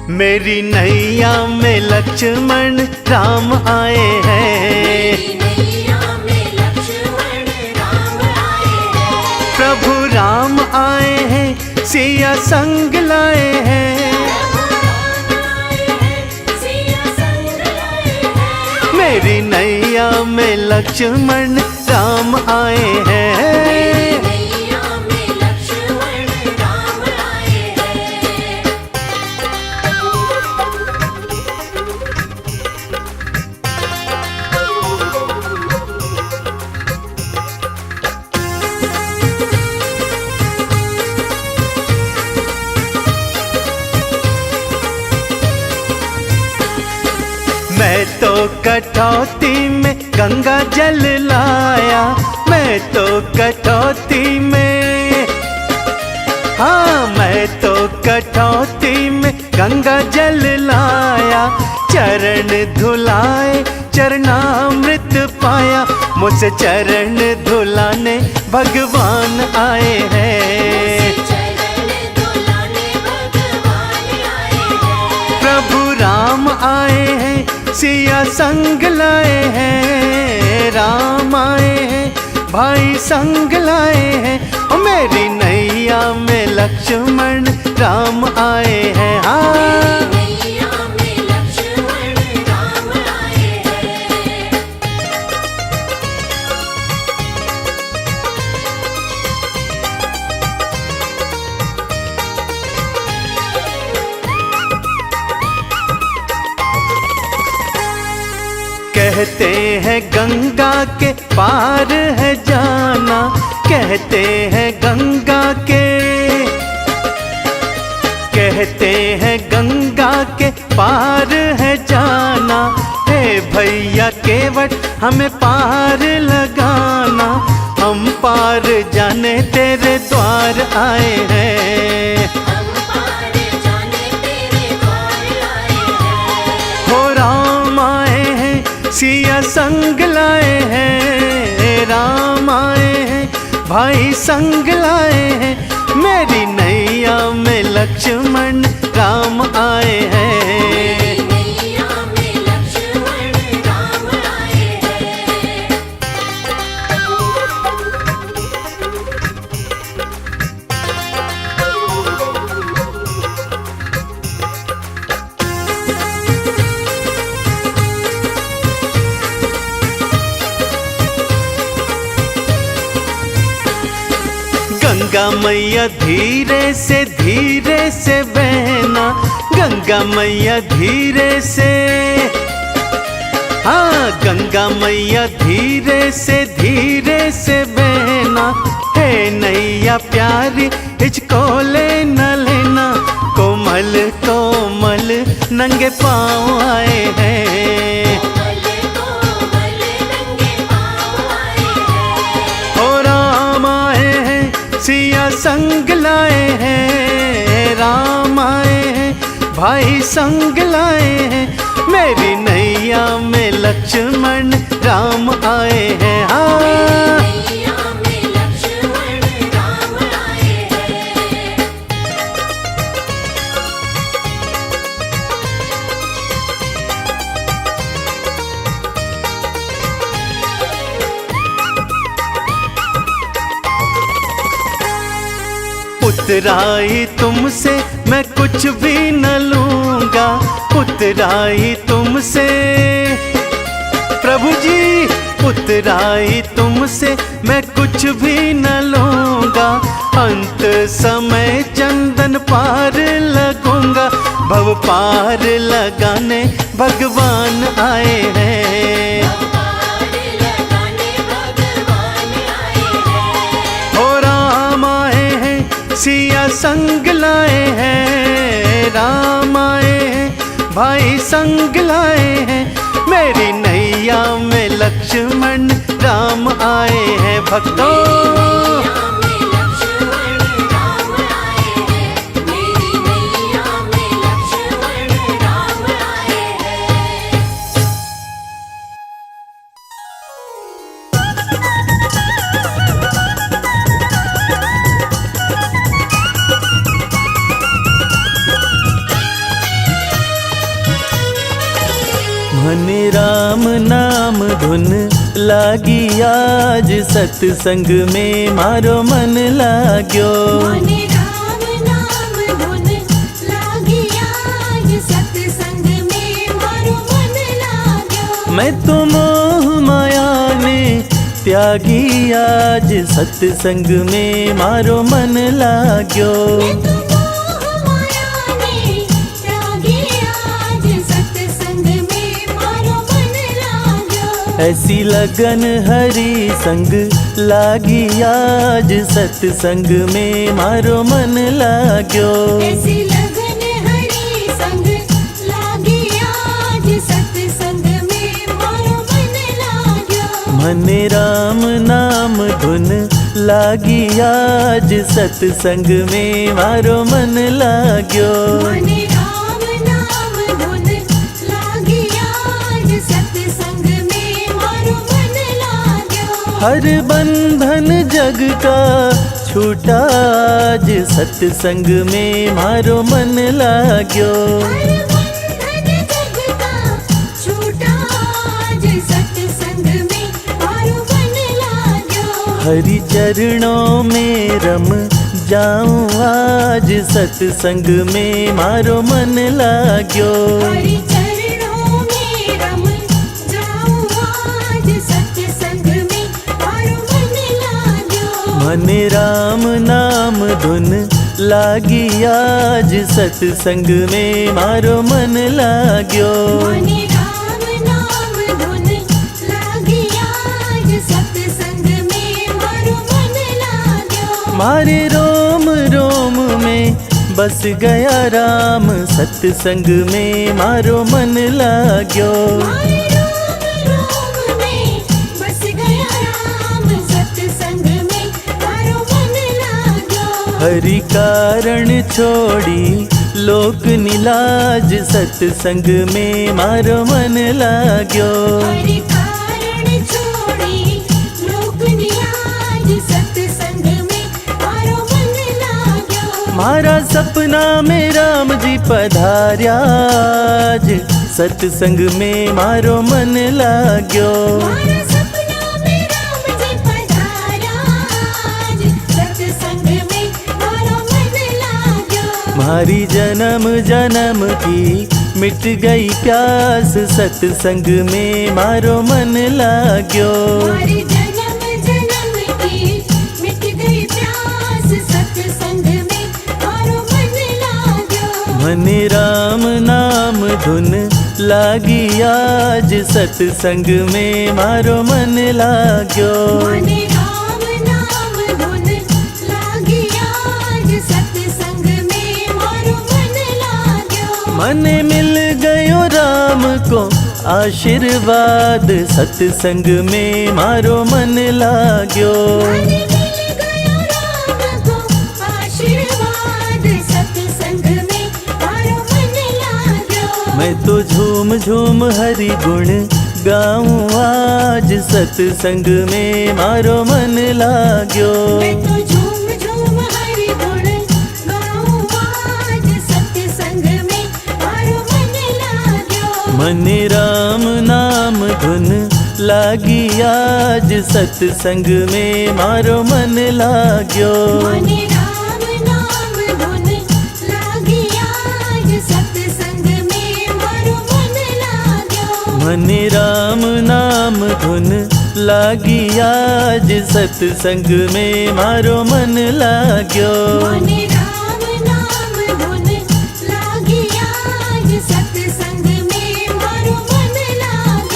मेरी नैया में लक्ष्मण राम आए हैं, प्रभु राम आए हैं, सिया संग लाए हैं। मेरी नैया में लक्ष्मण राम आए हैं। मैं तो कटौती में गंगा जल लाया, मैं तो कटौती में, हाँ मैं तो कटौती में गंगा जल लाया, चरण धुलाए चरणामृत पाया, मुझसे चरण धुलाने भगवान आए हैं। चरण धुलाने भगवान आए हैं। प्रभु राम आए हैं, सिया संग लाए हैं, राम आए हैं, भाई संग लाए हैं, और मेरी नैया में लक्ष्मण राम आए हैं। हाँ नैया में लक्ष्मण राम आए हैं। कहते हैं गंगा के पार है जाना, कहते हैं गंगा के, कहते हैं गंगा के पार है जाना, हे भैया केवट हमें पार लगाना, हम पार जाने तेरे द्वार आए हैं। हम पार जाने तेरे द्वार आए हैं। हो राम आए हैं, सिया संग लाए हैं, राम आए हैं, भाई संग लाए हैं, मेरी नैया में लक्ष्मण राम आए हैं। नैया में लक्ष्मण राम आए हैं। गंगा मैया धीरे से बहना, गंगा मैया धीरे से, हाँ गंगा मैया धीरे से बहना, हे नैया प्यारी हिचको ले न लेना, कोमल कोमल नंगे पाँव आए हैं। कोमल नंगे पाँव आए हैं। हो राम आए हैं, सिया संग लाए हैं, राम आए हैं, भाई संग लाए हैं, मेरी नैया में लक्ष्मण राम आए हैं। हाँ नैया में लक्ष्मण राम आए हैं। उतराई तुमसे मैं कुछ भी न लूंगा, उतराई तुमसे प्रभु जी, उतराई तुमसे मैं कुछ भी न लूंगा, अंत समय चंदन पार लगूंगा, भव पार लगाने भगवान आए हैं। पार लगाने भगवान आए हैं। हो राम आए हैं, सिया संग लाए हैं, राम आए हैं, भाई संग लाए हैं, मेरी नैया में लक्ष्मण राम आए हैं। भक्तों नैया में लक्ष्मण राम आए हैं। मेरी नैया में लक्ष्मण राम आए हैं। मन राम नाम धुन लागी आज, सत्संग में मारो मन लाग्यो। मन राम नाम धुन लागी आज, सत्संग में मारो मन लाग्यो। मैं तो मोह माया ने त्यागी आज, सत्संग में मारो मन लाग्यो। मैं तो मोह माया ने त्यागी आज, सत्संग में मारो मन लाग्यो। ऐसी लगन हरि संग लागी आज, सत्संग में मारो मन लाग्यो। ऐसी लगन हरि संग लागी आज, सत्संग में मारो मन लाग्यो। मन राम नाम धुन लागी आज सत्संग में मारो मन लाग्यो। मने राम नाम धुन लागी आज सत्संग में मारो मन लाग्यो। हर बंधन जग का छूटा आज सत्संग में मारो मन लाग्यो। हर बंधन जग का छूटा आज सत्संग में मारो मन लाग्यो। हरि चरणों में रम जाऊं आज सत्संग में मारो मन लाग्यो। हरि चरणों में रम जाऊं आज सत्संग में मारो मन लाग्यो। मने राम नाम धुन लागी आज सत्संग में मारो मन लाग्यो। मने राम नाम धुन लागी आज सत्संग में मारो मन लाग्यो। मारे रोम रोम में बस गया राम सत्संग में मारो मन लाग्यो। मारे रोम रोम में बस गया राम सत्संग में मारो मन लाग्यो। हरि कारण छोड़ी लोक निलाज सत्संग में मारो मन लाग्यो। हरि कारण छोड़ी लोक निलाज सत्संग में मारो मन लाग्यो। मारा सपना में राम जी पधार्या आज सत्संग में मारो मन लाग्यो। मारा सपना में राम जी पधारा आज सत्संग में मारो मन लाग्यो। मारी जन्म जन्म की मिट गई प्यास सत्संग में मारो मन लाग्यो। हमारी जन्म जन्म की मिट गई प्यास सत्संग में मारो मन लाग्यो। मने राम नाम धुन लागी आज सत्संग में मारो मन लाग्यो। मने राम नाम धुन लागी आज सत्संग में मारो मन लाग्यो। मने मिल गयो राम को आशीर्वाद सत्संग में मारो मन लाग्यो। मने मिल गयो राम को आशीर्वाद सत्संग में मारो मन लाग्यो। मैं तो झूम झूम हरि गुण गाऊं आज सत्संग में मारो मन लाग्यो। मैं तो झूम झूम हरि गुण गाऊं आज सत्संग में मारो मन लाग्यो। मने राम नाम धुन लागी आज सत्संग में मारो मन लाग्यो। मने राम नाम धुन लागी आज सत्संग में मारो मन लाग्यो। मने राम नाम धुन लागी आज सत्संग में मारो मन लाग्यो। मने राम नाम धुन लागी आज सत्संग में मारो मन लाग्यो।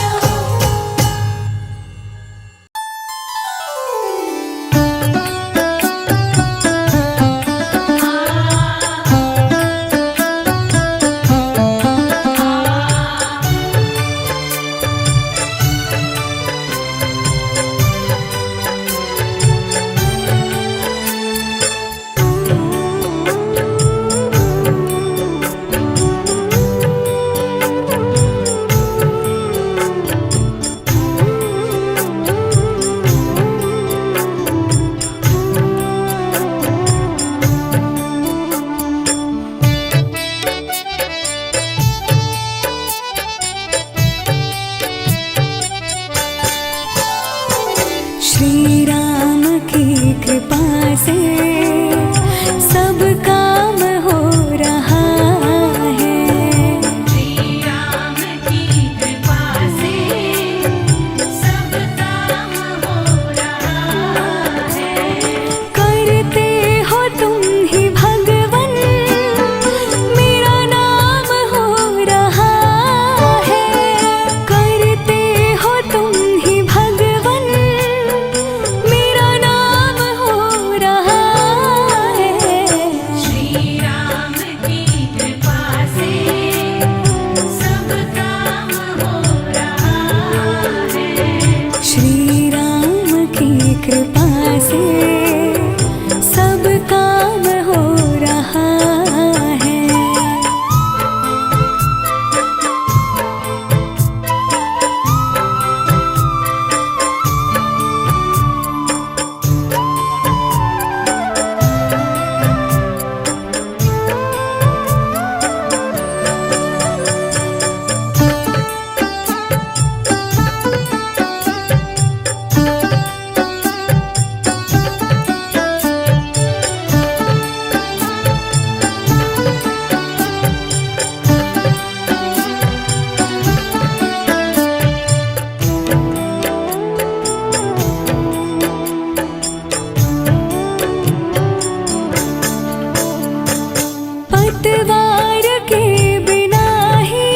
पतवार के बिना ही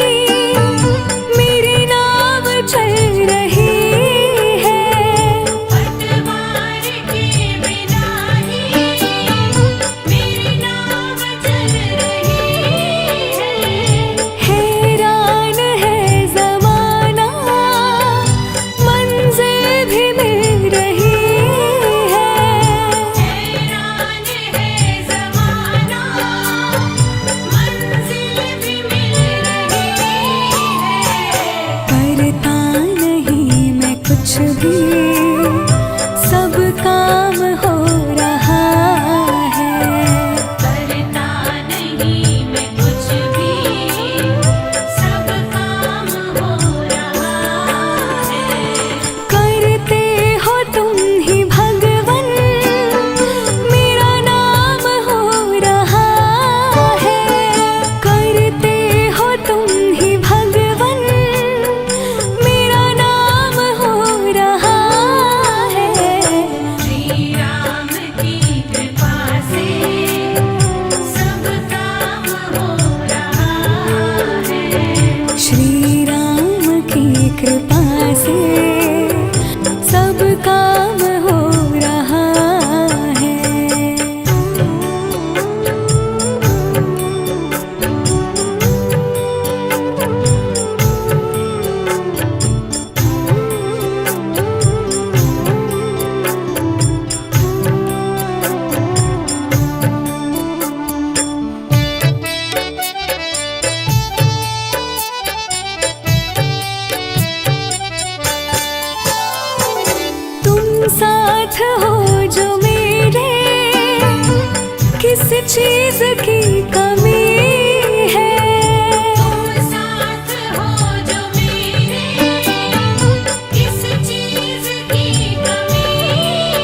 मेरी नाव चल रही है। पतवार के बिना ही मेरी नाव चल रही है। हैरान है ज़माना, मंजिल भी मिल रही है। हैरान है ज़माना, मंजिल भी मिल रही है। करता नहीं मैं कुछ भी, सब काम हो रहा है। करता नहीं मैं कुछ भी, सब काम हो रहा है। करते हो तुम ही भगवन, मेरा नाम हो रहा है। करते हो तुम ही भगवन, मेरा नाम हो रहा है। श्री राम की कृपा से सब काम हो रहा है। श्री राम की कृपा से सब काम हो रहा है। तुम साथ हो जो मेरे, किस चीज की कमी है। तुम साथ हो जो मेरे, किस चीज की कमी है।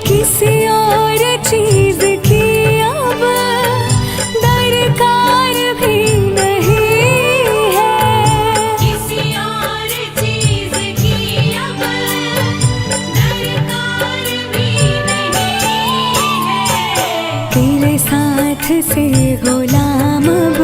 किसी और चीज की अब दरकार भी नहीं है। किसी और चीज की अब दरकार भी नहीं है। तेरे साथ से गुलाम अब